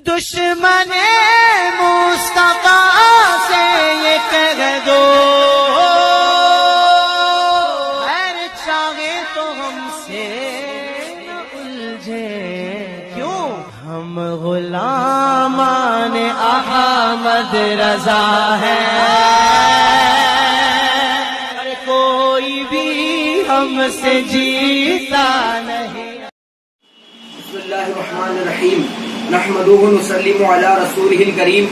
دشمن مصطفیٰ سے یہ کہہ دو خیر چاہے تو ہم سے نہ الجھے، کیوں ہم غلامان احمد رضا ہیں، کوئی بھی ہم سے جیتا نہیں۔ بسم اللہ الرحمن الرحیم، نحمده ونسلم علی رسولہ الکریم،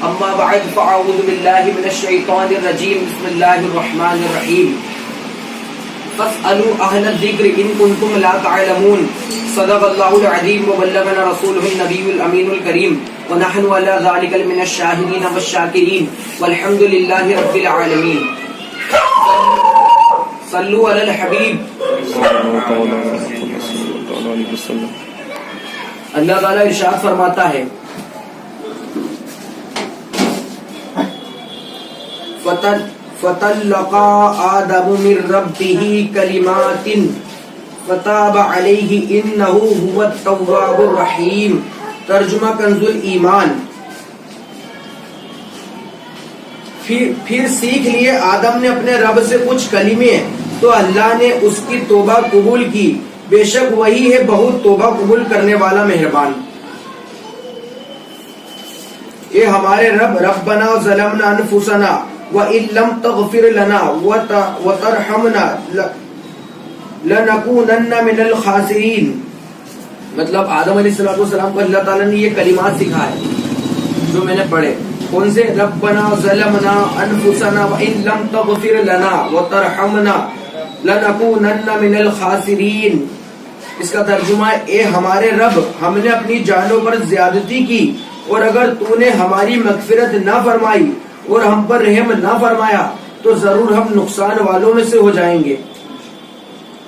اما بعد فاعوذ باللہ من الشیطان الرجیم، بسم اللہ الرحمن الرحیم۔ فاسألوا اہل الذکر ان کنتم لا تعلمون، صدق اللہ العظیم وبلغنا رسولہ النبی الامین الکریم، ونحن علی ذلک من الشاہدین والشاکرین، والحمد للہ رب العالمین۔ صلوا علی الحبیب۔ اللہ تعالیٰ ارشاد فرماتا ہے، فَتَلَّقَى آدَمُ مِن رَّبِّهِ كَلِمَاتٍ فَتَابَ عَلَيْهِ إِنَّهُ هُوَ التَّوَّابُ الرَّحِيمُ۔ ترجمہ کنز ایمان۔ پھر سیکھ لیے آدم نے اپنے رب سے کچھ کلمے، تو اللہ نے اس کی توبہ قبول کی، بے شک وہی ہے بہت توبہ قبول کرنے والا مہربان۔ اے ہمارے رب، ربنا ظلمنا انفسنا وَإِن لَّمْ تَغْفِرْ لَنَا وَتَرْحَمْنَا لَنَكُونَنَّ مِنَ الْخَاسِرِينَ۔ مطلب آدم علیہ السلام کو اللہ تعالیٰ نے یہ کلمات سکھائے جو میں نے پڑھے، کون سے؟ ربنا ظلمنا انفسنا وَإِن لَّمْ تَغْفِرْ لَنَا وَتَرْحَمْنَا لَنَكُونَنَّ مِنَ الْخَاسِرِينَ۔ اس کا ترجمہ ہے، اے ہمارے رب، ہم نے اپنی جانوں پر زیادتی کی، اور اگر تو نے ہماری مغفرت نہ فرمائی اور ہم پر رحم نہ فرمایا تو ضرور ہم نقصان والوں میں سے ہو جائیں گے۔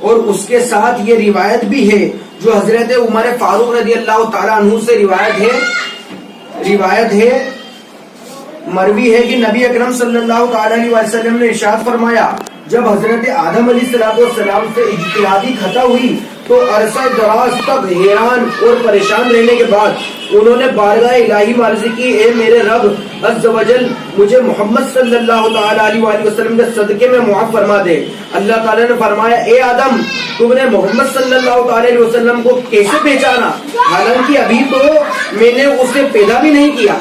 اور اس کے ساتھ یہ روایت بھی ہے جو حضرت عمر فاروق رضی اللہ تعالیٰ عنہ سے روایت ہے مروی ہے کہ نبی اکرم صلی اللہ تعالیٰ علیہ وسلم نے ارشاد فرمایا، جب حضرت آدم علیہ السلام سے اجتہادی خطا ہوئی تو عرصہ دراز تک حیران اور پریشان رہنے کے بعد انہوں نے بارگاہ الہی میں عرض کی، اے میرے رب عز و جل، مجھے محمد صلی اللہ تعالیٰ علیہ وسلم کے صدقے میں معاف فرما دے۔ اللہ تعالیٰ نے فرمایا، اے آدم، تم نے محمد صلی اللہ تعالیٰ علیہ وسلم کو کیسے پہچانا، حالانکہ ابھی تو میں نے اسے پیدا بھی نہیں کیا،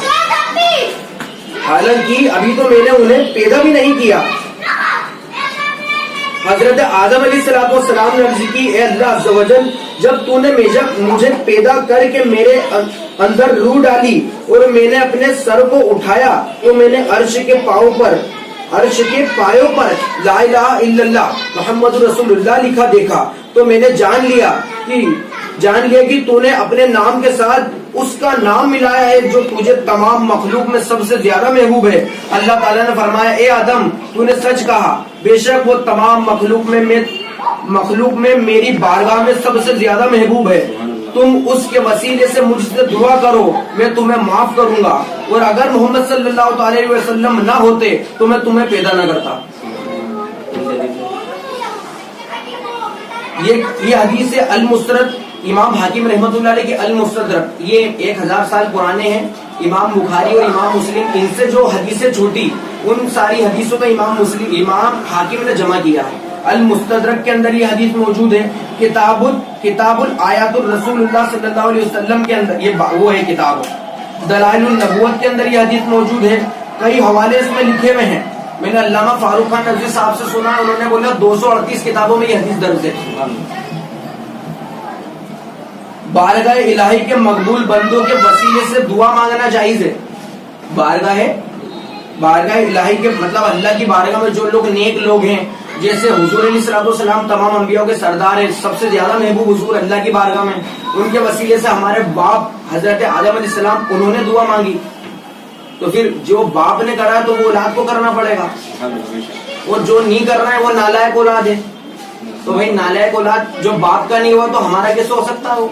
انہیں پیدا بھی نہیں کیا۔ حضرت آدم علیہ السلام نے عرض کی، اے اللہ عز و جل، جب تو نے مجھے پیدا کر کے میرے اندر روح ڈالی اور میں نے اپنے سر کو اٹھایا تو میں نے عرش کے پایوں پر لا الہ الا اللہ محمد رسول اللہ لکھا دیکھا، تو میں نے جان لیا کہ تو نے اپنے نام کے ساتھ اس کا نام ملایا ہے جو تجھے تمام مخلوق میں سب سے زیادہ محبوب ہے۔ اللہ تعالیٰ نے فرمایا، اے آدم، تو نے سچ کہا، بے شک وہ تمام مخلوق میں میری بارگاہ میں سب سے زیادہ محبوب ہے۔ تم اس کے وسیلے سے مجھ سے دعا کرو، میں تمہیں معاف کروں گا، اور اگر محمد صلی اللہ تعالی علیہ وسلم نہ ہوتے تو میں تمہیں پیدا نہ کرتا۔ یہ حدیث المستدرک، امام حاکم رحمۃ اللہ علیہ کے المستدرک، یہ 1000 سال پرانے ہیں۔ امام بخاری اور امام مسلم، ان سے جو حدیثیں چھوٹی ان ساری حدیثوں کا امام حاکم نے جمع کیا ہے۔ المستدرک کے اندر یہ حدیث موجود ہے۔ کتاب الآیات الرسول اللہ صلی اللہ علیہ وسلم کے اندر وہ ہے کتاب دلائل النبوت کے اندر یہ حدیث موجود ہے۔ کئی حوالے اس میں لکھے ہوئے ہیں۔ میں نے علامہ فاروق خان نقوی صاحب سے سنا، انہوں نے بولا 238 کتابوں میں یہ حدیث درج ہے۔ بارگاہ الہی کے مقبول بندوں کے وسیلے سے دعا مانگنا جائز ہے۔ بارگاہ الہی کے مطلب اللہ کی بارگاہ میں جو لوگ نیک لوگ ہیں، جیسے حضور علیہ السلام تمام انبیاء کے سردار ہیں، سب سے زیادہ محبوب حضور اللہ کی بارگاہ میں، ان کے وسیلے سے ہمارے باپ حضرت آدم علیہ السلام انہوں نے دعا مانگی، تو پھر جو باپ نے کرا ہے تو وہ اولاد کو کرنا پڑے گا، اور جو نہیں کر رہا ہے وہ نالائق اولاد ہے۔ تو بھائی نالائق اولاد جو باپ کا نہیں ہوا تو ہمارا کیسے ہو سکتا ہو؟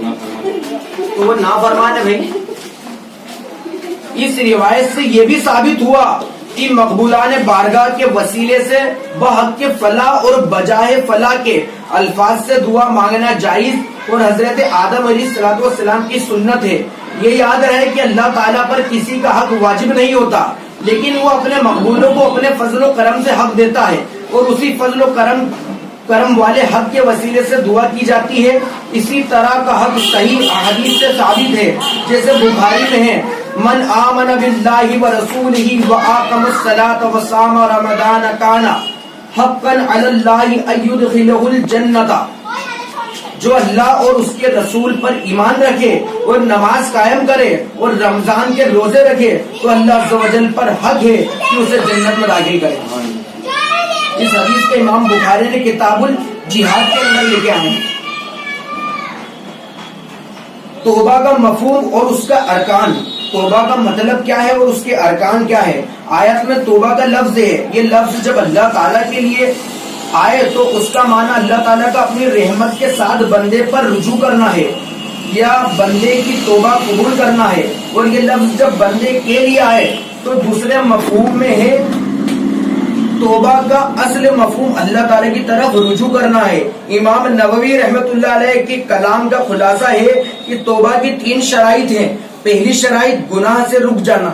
تو وہ نافرمان ہے۔ بھائی اس روایت سے یہ بھی ثابت ہوا کہ مقبولان بارگاہ کے وسیلے سے بحق کے فلاح اور بجائے فلاح کے الفاظ سے دعا مانگنا جائز اور حضرت آدم علیہ السلام کی سنت ہے۔ یہ یاد رہے کہ اللہ تعالیٰ پر کسی کا حق واجب نہیں ہوتا، لیکن وہ اپنے مقبولوں کو اپنے فضل و کرم سے حق دیتا ہے، اور اسی فضل و کرم والے حق کے وسیلے سے دعا کی جاتی ہے۔ اسی طرح کا حق صحیح احادیث سے ثابت ہے، جیسے بخاری میں ہے، من آمن باللہ ورسولہ وآقم الصلاۃ وصام رمضان کان حقا علی اللہ ان یدخلہ الجنۃ، جو اللہ اور اس کے رسول پر ایمان رکھے اور نماز قائم کرے اور رمضان کے روزے رکھے تو اللہ عز و جل پر حق ہے کہ اسے جنت میں داخل کرے۔ اس حدیث کے امام بخاری نے کتاب الجہاد کے اندر لے کے آئے ہیں۔ توبہ کا مفہوم اور اس کا ارکان، توبہ کا مطلب کیا ہے اور اس کے ارکان کیا ہے۔ آیت میں توبہ کا لفظ ہے، یہ لفظ جب اللہ تعالیٰ کے لیے آئے تو اس کا معنی اللہ تعالیٰ کا اپنی رحمت کے ساتھ بندے پر رجوع کرنا ہے یا بندے کی توبہ قبول کرنا ہے، اور یہ لفظ جب بندے کے لیے آئے تو دوسرے مفہوم میں ہے توبہ کا اصل مفہوم اللہ تعالیٰ کی طرف رجوع کرنا ہے۔ امام نووی رحمت اللہ علیہ کی کلام کا خلاصہ ہے کہ توبہ کی 3 شرائط ہیں۔ پہلی شرائط گناہ سے رک جانا،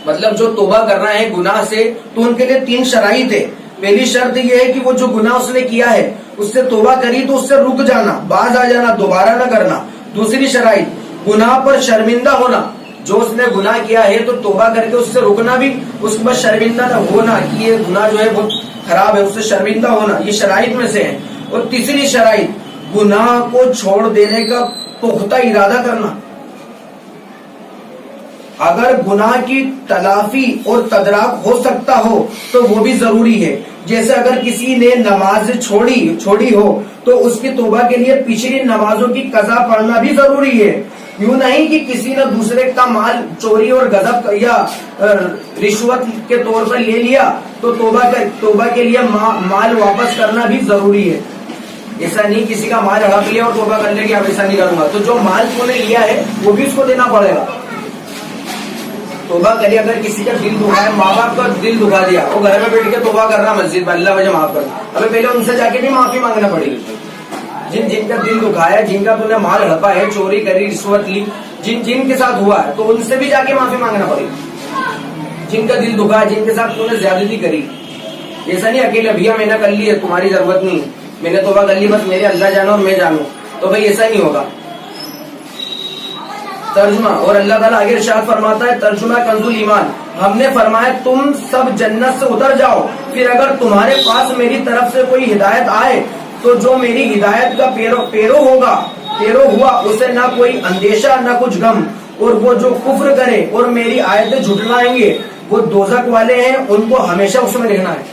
مطلب جو توبہ کر رہا ہے گناہ سے تو ان کے لیے 3 شرائط ہے۔ پہلی شرط یہ ہے کہ وہ جو گناہ اس نے کیا ہے اس سے توبہ کری تو اس سے رک جانا، باز آ جانا، دوبارہ نہ کرنا۔ دوسری شرائط گناہ پر شرمندہ ہونا، جو اس نے گناہ کیا ہے تو توبہ کر کے اس سے رکنا بھی، اس کے بعد شرمندہ نہ ہونا کہ یہ گناہ جو ہے بہت خراب ہے، اس سے شرمندہ ہونا، یہ شرائط میں سے ہے۔ اور تیسری شرائط گناہ کو چھوڑ دینے کا پختہ ارادہ کرنا۔ اگر گناہ کی تلافی اور تدراک ہو سکتا ہو تو وہ بھی ضروری ہے، جیسے اگر کسی نے نماز چھوڑی ہو تو اس کی توبہ کے لیے پچھلی نمازوں کی قضا پڑھنا بھی ضروری ہے۔ یوں نہیں کہ کسی نے دوسرے کا مال چوری اور غصب یا رشوت کے طور پر لے لیا تو توبہ کے لیے مال واپس کرنا بھی ضروری ہے۔ ایسا نہیں کسی کا مال ہڑپ لیا اور توبہ کر لے کہ اب ایسا نہیں کروں گا، تو جو مال تو نے لیا ہے وہ بھی اس کو دینا پڑے گا۔ توبہ کریے، اگر کسی کا دل دکھا ہے، ماں باپ کا دل دکھا دیا، وہ گھر میں بیٹھ کے توبہ کر رہا مسجد میں، اللہ مجھے معاف کر، ابھی پہلے ان سے جا کے بھی معافی مانگنا پڑے گی۔ جن کا دل دکھایا، جن کا تو نے مال ہڑپا ہے، چوری کری، رشوت لی، جن کے ساتھ ہوا ہے تو ان سے بھی جا کے معافی مانگنا پڑے گی۔ جن کا دل دکھا ہے، جن کے ساتھ تو نے زیادتی کری، ایسا نہیں اکیلے بھیا میں نے کر لی ہے تمہاری ضرورت نہیں، میں نے توبہ کر لی بس میرے اللہ جانو اور میں جانوں، تو بھائی ایسا نہیں ہوگا۔ ترجمہ، اور اللہ تعالیٰ آگے ارشاد فرماتا ہے، ترجمہ کنز الایمان، ہم نے فرمایا تم سب جنت سے اتر جاؤ، پھر اگر تمہارے پاس میری طرف سے کوئی ہدایت آئے تو جو میری ہدایت کا پیرو ہوا اسے نہ کوئی اندیشہ نہ کچھ غم، اور وہ جو کفر کرے اور میری آیتیں جھٹلائیں گے وہ دوزخ والے ہیں، ان کو ہمیشہ اس میں رہنا ہے۔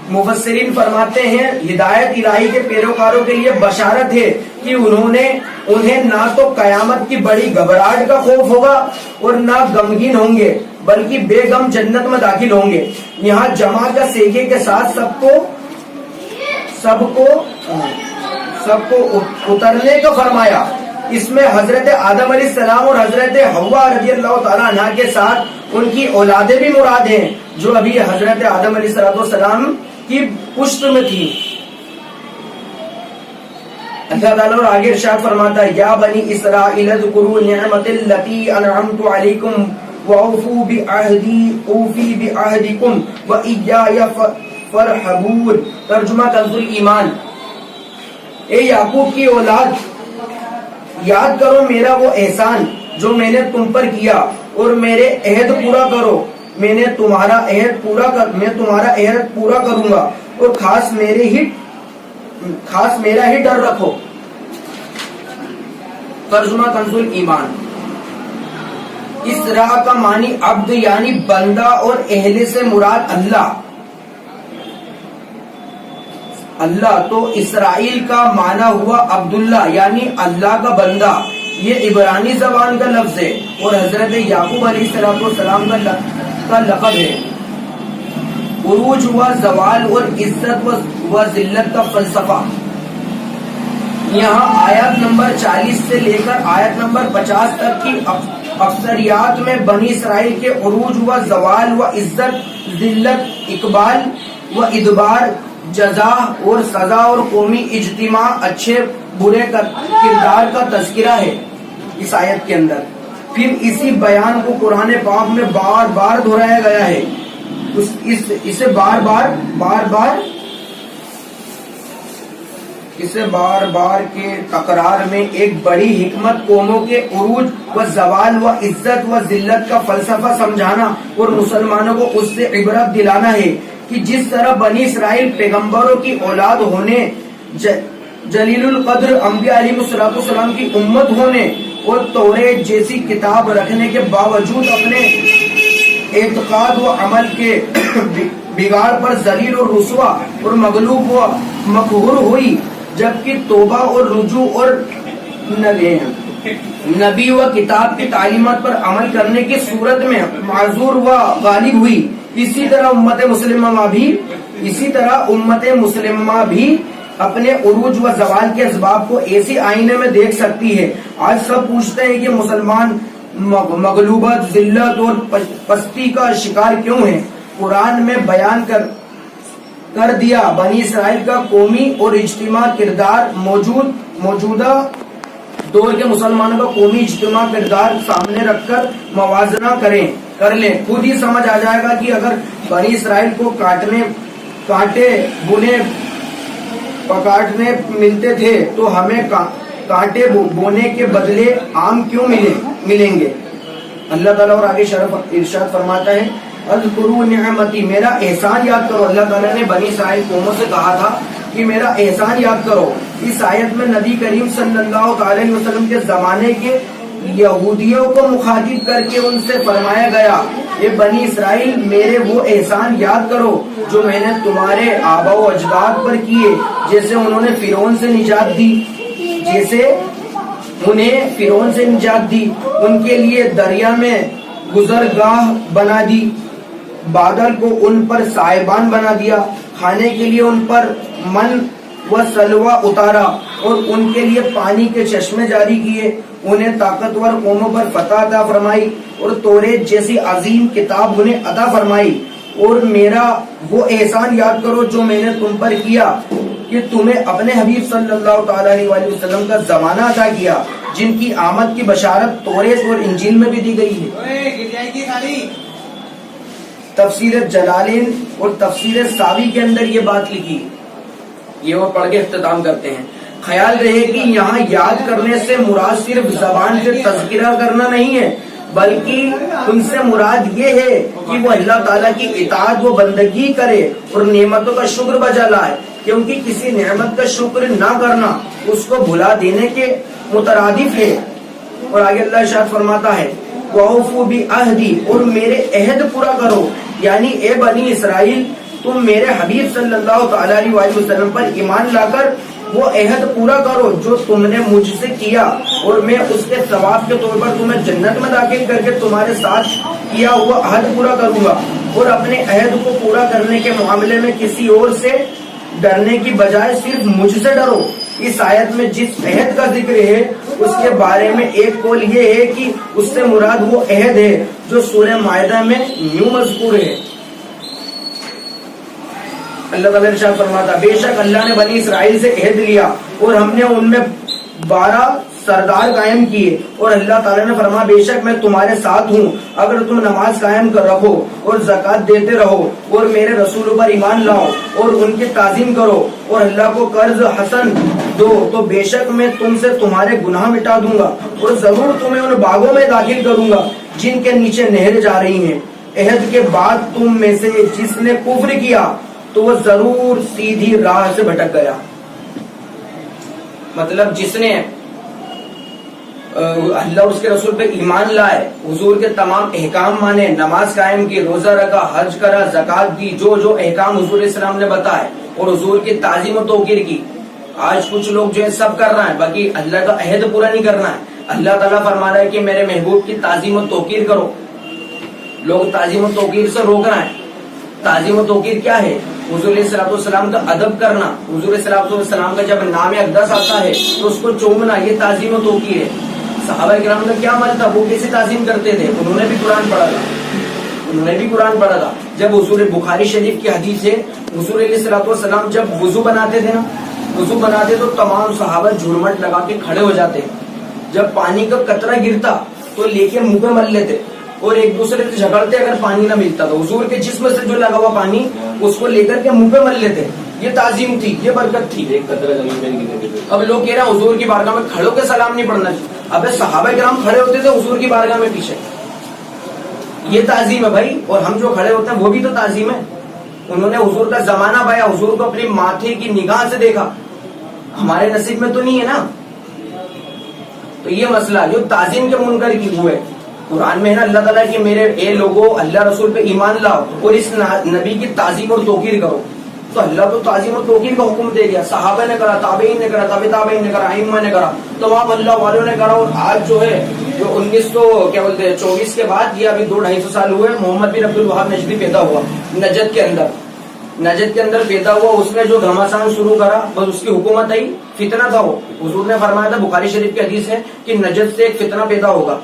مفسرین فرماتے ہیں ہدایت الہی کے پیروکاروں کے لیے بشارت ہے کہ انہیں نہ تو قیامت کی بڑی گھبراہٹ کا خوف ہوگا اور نہ غمگین ہوں گے، بلکہ بے غم جنت میں داخل ہوں گے۔ یہاں جمع کا سیغے کے ساتھ سب کو اترنے کا فرمایا۔ اس میں حضرت آدم علیہ السلام اور حضرت حوا رضی اللہ تعالیٰ عنہ کے ساتھ ان کی اولادیں بھی مراد ہیں، جو ابھی حضرت آدم علیہ السلام کی پشت میں تھی۔ اللہ تعالیٰ اور آگے ارشاد فرماتا ہے، یا بنی اسرائیل اذکروا نعمت التی انعمت علیکم واوفوا بعہدی اوفی بعہدکم وایای فرحبون۔ ترجمہ کنز الایمان، اے یعقوب کی اولاد، یاد کرو میرا وہ احسان جو میں نے تم پر کیا اور میرے عہد پورا کرو، میں تمہارا عہد پورا کروں گا، اور خاص میرا ہی ڈر رکھو۔ ترجمہ کنز الایمان، اسراء کا معنی عبد یعنی بندہ اور اہل سے مراد اللہ، تو اسرائیل کا معنی ہوا عبداللہ یعنی اللہ کا بندہ، یہ عبرانی زبان کا لفظ ہے اور حضرت یعقوب علیہ السلام کا لقب ہے۔ عروج ہوا زوال اور عزت و ذلت کا فلسفہ۔ یہاں آیت نمبر 40 سے لے کر آیت نمبر 50 تک کی اکثریات میں بنی اسرائیل کے عروج و زوال و عزت، ذلت، اقبال و ادبار، جزا اور سزا اور قومی اجتماع، اچھے برے کردار کا تذکرہ ہے اس آیت کے اندر. پھر اسی بیان کو قرآن پاک میں بار بار دہرایا گیا ہے. اسے بار بار کے تکرار میں ایک بڑی حکمت قوموں کے عروج و زوال و عزت و ذلت کا فلسفہ سمجھانا اور مسلمانوں کو اس سے عبرت دلانا ہے کہ جس طرح بنی اسرائیل پیغمبروں کی اولاد ہونے، جلیل القدر انبیاء علیہ السلام کی امت ہونے اور توریت جیسی کتاب رکھنے کے باوجود اپنے اعتقاد و عمل کے بگاڑ پر ذلیل اور رسوا اور مغلوب و مقہور ہوئی، جبکہ توبہ اور رجوع اور نبی و کتاب کی تعلیمات پر عمل کرنے کی صورت میں معذور و غالب ہوئی. اسی طرح امت مسلمہ بھی اپنے عروج و زوال کے اسباب کو ایسی آئینے میں دیکھ سکتی ہے. آج سب پوچھتے ہیں کہ مسلمان مغلوبت، ذلت اور پستی کا شکار کیوں ہیں؟ قرآن میں بیان کر دیا بنی اسرائیل کا قومی اور اجتماعی کردار. موجودہ دور کے مسلمانوں کا قومی اجتماعی کردار سامنے رکھ کر موازنہ کر لیں، خود ہی سمجھ آ جائے گا کہ اگر بنی اسرائیل کو کانٹے پکاٹنے ملتے تھے تو ہمیں کانٹے بونے کے بدلے آم کیوں ملیں گے؟ اللہ تعالیٰ اور آگے شرف ارشاد فرماتا ہے اذکروا نعمتی، میرا احسان یاد کرو. اللہ تعالیٰ نے بنی اسرائیل قوموں سے کہا تھا کہ میرا احسان یاد کرو. اس آیت میں نبی کریم صلی اللہ تعالی علیہ وسلم کے زمانے کے یہودیوں کو مخاطب کر کے ان سے فرمایا گیا یہ بنی اسرائیل میرے وہ احسان یاد کرو جو میں نے تمہارے آبا و اجداد پر کیے، جیسے انہوں نے فرعون سے نجات دی، ان کے لیے دریا میں گزرگاہ بنا دی، بادل کو ان پر سائبان بنا دیا، کھانے کے لیے ان پر من و سلوہ اتارا اور ان کے لیے پانی کے چشمے جاری کیے، انہیں طاقتور قوموں پر فتح عطا فرمائی اور توریت جیسی عظیم کتاب انہیں عطا فرمائی. اور میرا وہ احسان یاد کرو جو میں نے تم پر کیا کہ تمہیں اپنے حبیب صلی اللہ تعالی علیہ وسلم کا زمانہ عطا کیا جن کی آمد کی بشارت توریت اور انجیل میں بھی دی گئی ہے. تفسیر جلالین اور تفسیر ساوی کے اندر یہ بات لکھی، یہ وہ پڑھ کے اختتام کرتے ہیں. خیال رہے کہ یہاں یاد کرنے سے مراد صرف زبان سے تذکرہ کرنا نہیں ہے، بلکہ ان سے مراد یہ ہے کہ وہ اللہ تعالیٰ کی اطاعت و بندگی کرے اور نعمتوں کا شکر بجا لائے، کیونکہ کسی نعمت کا شکر نہ کرنا اس کو بھلا دینے کے مترادف ہے. اور آگے اللہ ارشاد فرماتا ہے وَأَوْفُوا بِعَهْدِي، اور میرے عہد پورا کرو، یعنی اے بنی اسرائیل تم میرے حبیب صلی اللہ تعالی علیہ وسلم پر ایمان لا کر وہ عہد پورا کرو جو تم نے مجھ سے کیا، اور میں اس کے ثواب کے طور پر تمہیں جنت میں داخل کر کے تمہارے ساتھ کیا ہوا عہد پورا کروں گا. اور اپنے عہد کو پورا کرنے کے معاملے میں کسی اور سے ڈرنے کی بجائے صرف مجھ سے ڈرو. اس آیت میں جس عہد کا ذکر ہے اس کے بارے میں ایک قول یہ ہے کہ اس سے مراد وہ عہد ہے جو سورہ مائدہ میں یوں مذکور ہے. اللہ تعالیٰ ارشاد فرماتا بے شک اللہ نے بنی اسرائیل سے عہد لیا اور ہم نے ان میں 12 سردار قائم کیے، اور اللہ تعالیٰ نے فرمایا بے شک میں تمہارے ساتھ ہوں اگر تم نماز قائم کر رکھو اور زکوٰۃ دیتے رہو اور میرے رسولوں پر ایمان لاؤ اور ان کی تعظیم کرو اور اللہ کو قرض حسن دو تو بے شک میں تم سے تمہارے گناہ مٹا دوں گا اور ضرور تمہیں ان باغوں میں داخل کروں گا جن کے نیچے نہریں جا رہی ہیں. عہد کے بعد تم میں سے جس نے کفر کیا تو وہ ضرور سیدھی راہ سے بھٹک گیا. مطلب جس نے اللہ اس کے رسول پہ ایمان لائے، حضور کے تمام احکام مانے، نماز قائم کی، روزہ رکھا، حج کرا، زکوٰۃ دی، جو جو احکام حضور اسلام نے بتائے اور حضور کی تعظیم و توقیر کی. آج کچھ لوگ جو ہے سب کر رہا ہے، باقی اللہ کا عہد پورا نہیں کرنا ہے. اللہ تعالیٰ فرما رہا ہے کہ میرے محبوب کی تعظیم و توقیر کرو، لوگ تعظیم و توقیر سے روک رہے ہیں. تعظیم و توقیر کیا ہے؟ حضور علیہ السلام کا ادب کرنا، حضور علیہ السلام کا جب نام اقدس آتا ہے تو اس کو چومنا، یہ تعظیم و توقیر ہے. صحابہ کرام کا کیا عمل تھا؟ وہ کیسے تعظیم کرتے تھے؟ انہوں نے بھی قرآن پڑھا تھا. جب حضور بخاری شریف کی حدیث ہے، حضور علیہ السلام جب وضو بناتے تھے نا، وضو بناتے تو تمام صحابہ جھرمٹ لگا کے کھڑے ہو جاتے. جب پانی کا قطرہ گرتا تو لے کے منہ پہ مل لیتے اور ایک دوسرے سے جھگڑتے اگر پانی نہ ملتا تو حضور کے جسم سے جو لگا ہوا پانی اس کو لے کر کے منہ پہ مل لیتے. یہ تعظیم تھی, یہ برکت تھی. ایک قطرہ زمین پہ نہیں گرنے. اب لوگ کہہ رہے ہیں حضور کی بارگاہ میں کھڑے ہو کے سلام نہیں پڑھنا چاہیے. اب صحابہ کرام کھڑے ہوتے تھے حضور کی بارگاہ میں پیچھے. یہ تعظیم ہے بھائی. اور ہم جو کھڑے ہوتے ہیں وہ بھی تو تعظیم ہے. انہوں نے حضور کا زمانہ پایا, حضور کو اپنی ماتھے کی نگاہ سے دیکھا. ہمارے نصیب میں تو نہیں ہے نا. تو یہ مسئلہ جو تعظیم کے منکر کی ہوئے قرآن میں ہے نا, اللہ تعالیٰ کی میرے اے لوگوں اللہ رسول پہ ایمان لاؤ اور اس نبی کی تعظیم اور توقیر کرو. تو اللہ تو تعظیم اور توقیر کا حکم دے دیا. صحابہ نے کرا, تابعین نے کرا, تابعین نے کرا, ائمہ نے کرا, تمام اللہ والوں نے کرا. اور آج جو ہے جو 1924 کے بعد یہ ابھی 200-250 سال ہوئے, محمد بن عبد الوہاب نجدی پیدا ہوا نجد کے اندر پیدا ہوا. اس نے جو گھماسان شروع کرا بس اس کی حکومت آئی. فتنہ تھا وہ. حضور نے فرمایا تھا, بخاری شریف کی حدیث ہے کہ نجد سے ایک فتنہ پیدا ہوگا,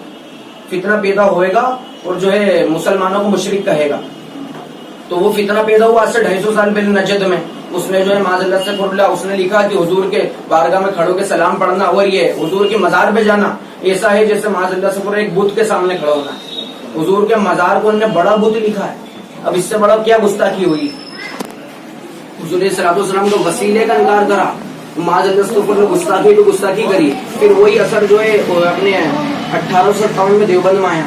فتنہ پیدا ہوئے گا اور جو ہے مسلمانوں کو مشرک کہے گا. تو وہ فتنہ پیدا ہوا آج سے 250 سال پہلے نجد میں. اس نے جو ہے معاذ اللہ سے فرلا اس نے لکھا کہ حضور کے بارگاہ میں کھڑوں کے سلام پڑھنا اور یہ حضور کے مزار پہ جانا ایسا ہے جیسے معاذ اللہ سے فرلا ایک بت کے سامنے کھڑا ہونا ہے. حضور کے مزار کو انہوں نے بڑا بت لکھا ہے. اب اس سے بڑا کیا گستاخی ہوئی. حضور صلی اللہ علیہ وسلم کو وسیلے کا انکار کرا, معاذ اللہ سے فرلا گستاخی کری. پھر وہی اثر جو ہے اپنے 1857 میں دیوبند میں آیا,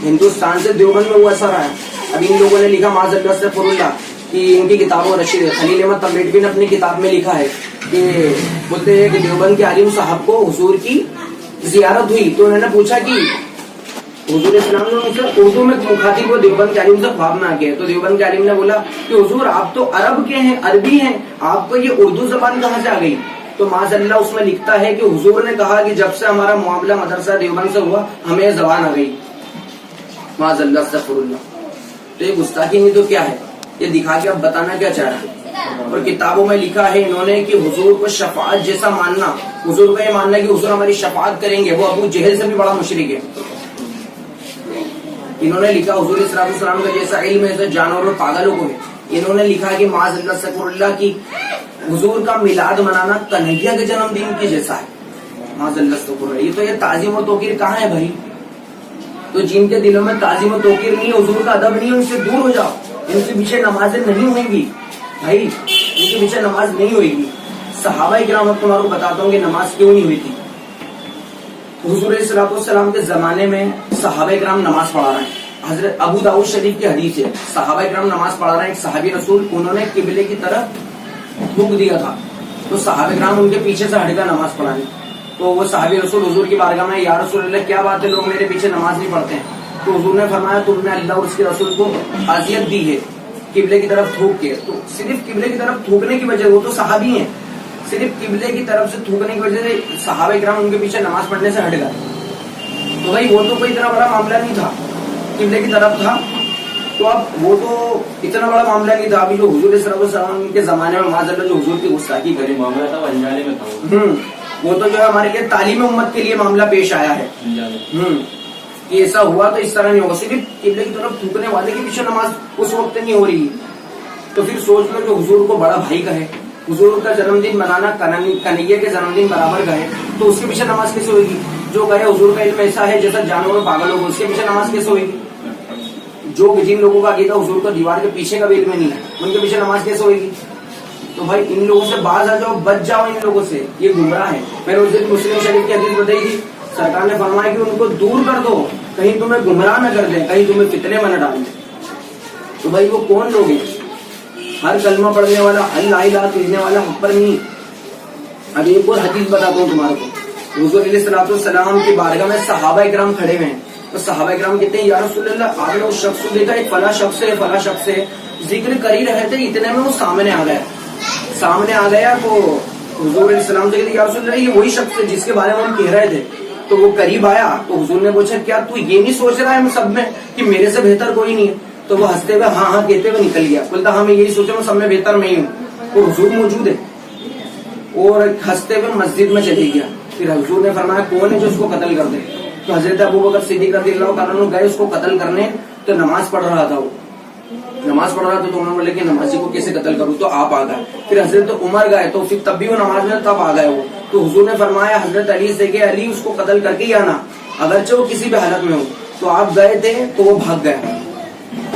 ہندوستان سے دیوبند میں وہ اثر آیا. اب ان لوگوں نے لکھا معاذ اللہ سے فرلا کہ ان کی کتابوں رشید خلیل احمد تنبیہوی نے اپنی کتاب میں لکھا ہے کہ بولتے ہیں کہ دیوبند کے عالم صاحب کو حضور کی زیارت ہوئی تو انہوں نے پوچھا کہ حضور اسلام نے ان سے اردو میں مخاطب کو دیوبند کے عالم سے خواب میں آ گئے. تو دیوبند کے عالم نے بولا کہ حضور آپ تو عرب کے ہیں, عربی ہیں, آپ کو یہ اردو زبان کہاں سے آ گئی. تو معاذ اللہ اس میں لکھتا ہے کہ حضور نے کہا کہ جب سے ہمارا معاملہ مدرسہ دیوبند سے ہوا ہمیں یہ زبان آ گئی. معاذ اللہ استغفر اللہ. تو یہ گستاخی نہیں تو کیا ہے. یہ دکھا کے اب بتانا کیا چاہ رہا ہے. اور کتابوں میں لکھا ہے انہوں نے کہ حضور کو شفاعت جیسا ماننا, حضور کا یہ ماننا کہ حضور ہماری شفاعت کریں گے, وہ ابو جہل سے بھی بڑا مشرک ہے. انہوں نے لکھا حضور صلی اللہ علیہ وسلم کا جیسا علم ہے جانور اور پاگلوں کو ہے. انہوں نے لکھا کہ معاذ اللہ استغفر اللہ کی حضور کا میلاد منانا کنہیا کے جنم دن کے جیسا ہے. معاذ اللہ استغفر اللہ. یہ تو یہ تعظیم و توقیر کہاں ہے بھائی. تو جن کے دلوں میں تعظیم و توقیر نہیں ہے, حضور کا ادب نہیں ہے, ان سے دور ہو جاؤ. ان کے پیچھے نمازیں نہیں ہوئیں گی بھائی, ان کے پیچھے نماز نہیں ہوئے گی. صحابہ کرام اب تمہارے کو بتاتا ہوں کہ نماز کیوں نہیں ہوئی تھی. حضور صلی اللہ علیہ وسلم کے زمانے میں صحابہ کرام نماز پڑھا رہے ہیں. حضرت ابو داؤد شریف کی حدیث ہے, صحابہ کرام نماز پڑھا رہے ہیں. ایک صحابی رسول انہوں نے قبلے کی طرف تھوک دیا تھا تو صحابہ کرام ان کے پیچھے سے ہٹ کر نماز پڑھانے. تو وہ صحابی رسول حضور کی بارگاہ میں, یا رسول اللہ کیا بات ہے لوگ میرے پیچھے نماز نہیں پڑھتے ہیں. تو حضور نے فرمایا تم نے اللہ اور اس کے رسول کو اذیت دی ہے قبلے کی طرف تھوک کے. تو صرف قبلے کی طرف تھوکنے کی وجہ, وہ تو صحابی ہیں, صرف قبلے کی طرف سے تھوکنے کی وجہ سے صحابہ کرام ان کے پیچھے نماز پڑھنے سے ہٹ گئے. تو بھائی وہ تو کوئی اتنا بڑا معاملہ نہیں تھا, قبلے کی طرف تھا. تو اب وہ تو اتنا بڑا معاملہ نہیں تھا. ابھی جو حضور صلی اللہ علیہ وسلم کے زمانے میں معاذ اللہ جو حضور کی گستاخی کرے معاملہ تھا انجانے میں تھا, وہ تو جو ہے ہمارے لیے تعلیم امت کے لیے معاملہ پیش آیا ہے. کہ ایسا ہوا تو اس طرح نہیں ہوگا. صرف قبلے کی طرف تھوکنے والے کے پیچھے نماز اس وقت نہیں ہو رہی. تو پھر سوچ لو جو حضور کو بڑا بھائی کہے, حضور کا جنم دن منانا کنہیا کے جنم دن برابر کہے, تو اس کے پیچھے نماز کیسے ہوئے گی. جو کہے حضور کا علم ایسا ہے جیسا جانور پاگلوں کو, اس کے پیچھے نماز کیسے ہوئے گی. جو جن لوگوں کا عقیدہ حضور کا دیوار کے پیچھے کا بھی علم نہیں ہے, ان کے پیچھے نماز کیسے ہوئے گی. تو بھائی ان لوگوں سے باز آ جاؤ, بچ جاؤ ان لوگوں سے, یہ گمراہ ہے. میں نے اس دن مسلم شریف کی حدیث بتائی تھی, سرکار نے فرمایا کہ ان کو دور کر دو, کہیں تمہیں گمراہ نہ کر دیں, کہیں تمہیں فتنے میں نہ ڈال دیں. تو بھائی وہ کون لوگ ہیں. ہر کلمہ پڑھنے والا, اللہ الہ کہنے والا حق پر نہیں. اب ایک اور حدیث بتاتا ہوں تمہارے کو. حضور علیہ الصلوۃ والسلام کی بارگاہ میں صحابہ کرام کھڑے ہوئے ہیں. تو صحابہ کرام کہتے ہیں یا رسول اللہ آپ نے اس شخص کو دیکھا, ایک فلاں شخص ہے, فلاں شخص ہے, ذکر کر ہی رہے تھے, اتنے میں وہ سامنے آ گیا. تو حضور علیہ السلام سے کہتے یا رسول اللہ یہ وہی شخص ہے جس کے بارے میں ہم کہہ رہے تھے. تو وہ قریب آیا تو حضور نے پوچھا کیا تو یہ نہیں سوچ رہا ہے ہم سب میں کہ میرے سے بہتر کوئی نہیں ہے. تو وہ ہنستے ہوئے ہاں ہاں کہتے ہوئے نکل گیا. بولتا ہاں میں یہی سوچا ہوں سب میں بہتر میں ہی ہوں. تو حضور موجود ہے اور ہنستے ہوئے مسجد میں چلے گیا. پھر حضور نے فرمایا کون ہے جو اس کو قتل کر دے. تو حضرت ابوبکر صدیق رضی اللہ تعالیٰ عنہ گئے اس کو قتل کرنے, تو نماز پڑھ رہا تھا وہ. نماز پڑھ رہا تھا تو انہوں نے بولے کہ نمازی کو کیسے قتل کروں، تو آپ آ گئے. پھر حضرت عمر گئے تو پھر تب بھی وہ نماز میں تب آ گئے وہ. تو حضور نے فرمایا حضرت علی سے کہ علی اس کو قتل کر کے ہی آنا اگرچہ وہ کسی بھی حالت میں ہو. تو آپ گئے تھے تو وہ بھاگ گئے.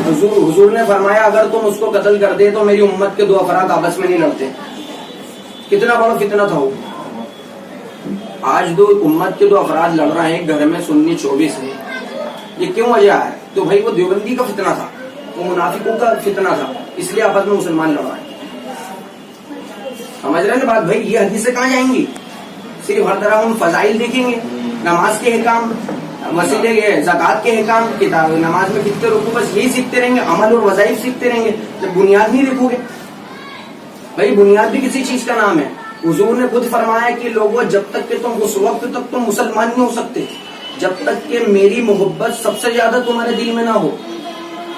حضور نے فرمایا اگر تم اس کو قتل کر دے تو میری امت کے 2 افراد آپس میں نہیں لڑتے. کتنا بڑا فتنہ تھا وہ. آج 2 امت کے 2 افراد لڑ رہے ہیں گھر میں سنی 24 ہے. یہ کیوں وجہ ہے؟ تو بھائی وہ دیوبندی کا فتنہ تھا، وہ منافقوں کا فتنہ تھا، اس لیے آپس میں مسلمان لڑ رہے ہیں. سمجھ رہے ہیں بات بھائی؟ یہ حدیثیں کہاں جائیں گی؟ صرف ہر طرح ہم فضائل دیکھیں گے، نماز کے احکام، وسیلے زکات کے احکام، کتاب نماز میں کتنے رکو، بس یہی سیکھتے رہیں گے. عمل اور وظائف سیکھتے رہیں گے، جب بنیاد نہیں دیکھو گے. بھائی بنیاد بھی کسی چیز کا نام ہے. حضور نے خود فرمایا کہ لوگوں جب تک کہ تم اس وقت تک تم مسلمان نہیں ہو سکتے جب تک کہ میری محبت سب سے زیادہ تمہارے دل میں نہ ہو.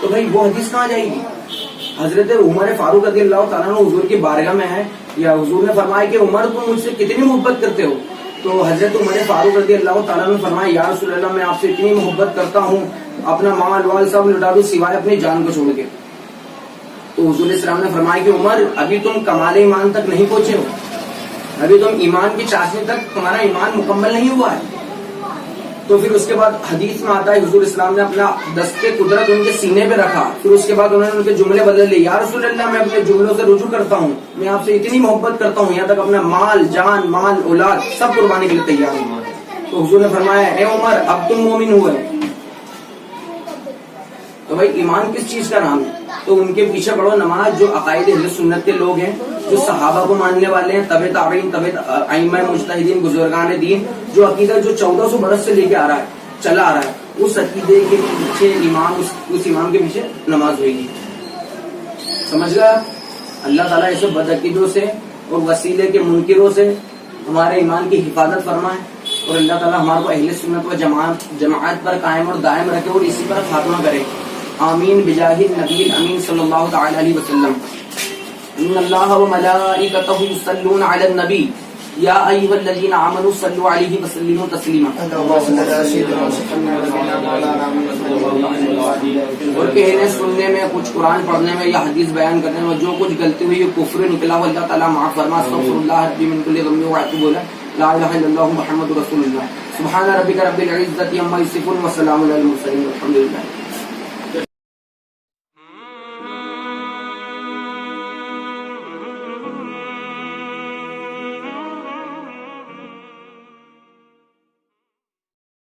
تو بھائی وہ حدیث کہاں جائے گی؟ حضرت عمر فاروق رضی اللہ تعالیٰ عنہ حضور کی بارگاہ میں ہے، یا حضور نے فرمایا کہ عمر تم مجھ سے کتنی محبت کرتے ہو؟ تو حضرت عمر فاروق رضی اللہ تعالیٰ نے فرمایا یا رسول اللہ میں آپ سے اتنی محبت کرتا ہوں اپنا مال وال سب لٹا دوں سوائے اپنی جان کو چھوڑ کے. تو حضور السلام نے فرمایا کہ عمر ابھی تم کمال ایمان تک نہیں پہنچے ہو، ابھی تم ایمان کی چاشنی تک تمہارا ایمان مکمل نہیں ہوا ہے. تو پھر اس کے بعد حدیث میں آتا ہے حضور اسلام نے اپنا دستے قدرت ان کے سینے پہ رکھا. پھر اس کے بعد انہوں نے ان کے جملے بدل لیے. یا رسول اللہ میں اپنے جملوں سے رجوع کرتا ہوں، میں آپ سے اتنی محبت کرتا ہوں یہاں تک اپنا مال جان مال اولاد سب قربانی کے لیے تیار ہوں. تو حضور نے فرمایا اے عمر اب تم مومن ہوئے. تو بھائی ایمان کس چیز کا نام ہے؟ تو ان کے پیچھے پڑھو نماز جو عقائد اہل سنت کے لوگ ہیں، جو صحابہ کو ماننے والے ہیں، طب تابعین طب ائمہ مجتہدین بزرگان دین، جو عقیدہ جو 1400 برس سے لے کے آ رہا ہے چلا آ رہا ہے، اس عقیدے کے پیچھے امام اس امام کے پیچھے نماز ہوئے گی. سمجھ گیا؟ اللہ تعالیٰ ایسے بدعقیدوں سے اور وسیلے کے منکروں سے ہمارے ایمان کی حفاظت فرمائے، اور اللہ تعالیٰ ہمارے کو اہل سنت و جماعت پر قائم اور دائم رکھے اور اسی پر خاتمہ کرے. آمین بجاہ النبی الامین صلی اللہ تعالی علیہ وسلم. ان اللہ وملائکتہ یصلون علی النبی یا ایھا الذین آمنوا صلوا علیہ وسلموا تسلیما. اور کہنے سننے میں کچھ قرآن پڑھنے میں یا حدیث بیان کرنے میں جو کچھ غلطی ہوئی کفر نکلا وہ اللہ تعالیٰ معاف فرما. استغفر اللہ ربی من کل ذنب واتوب الیہ. لا الہ الا اللہ محمد رسول اللہ. سبحان ربک رب العزۃ عما یصفون وسلام علی المرسلین والحمد للہ.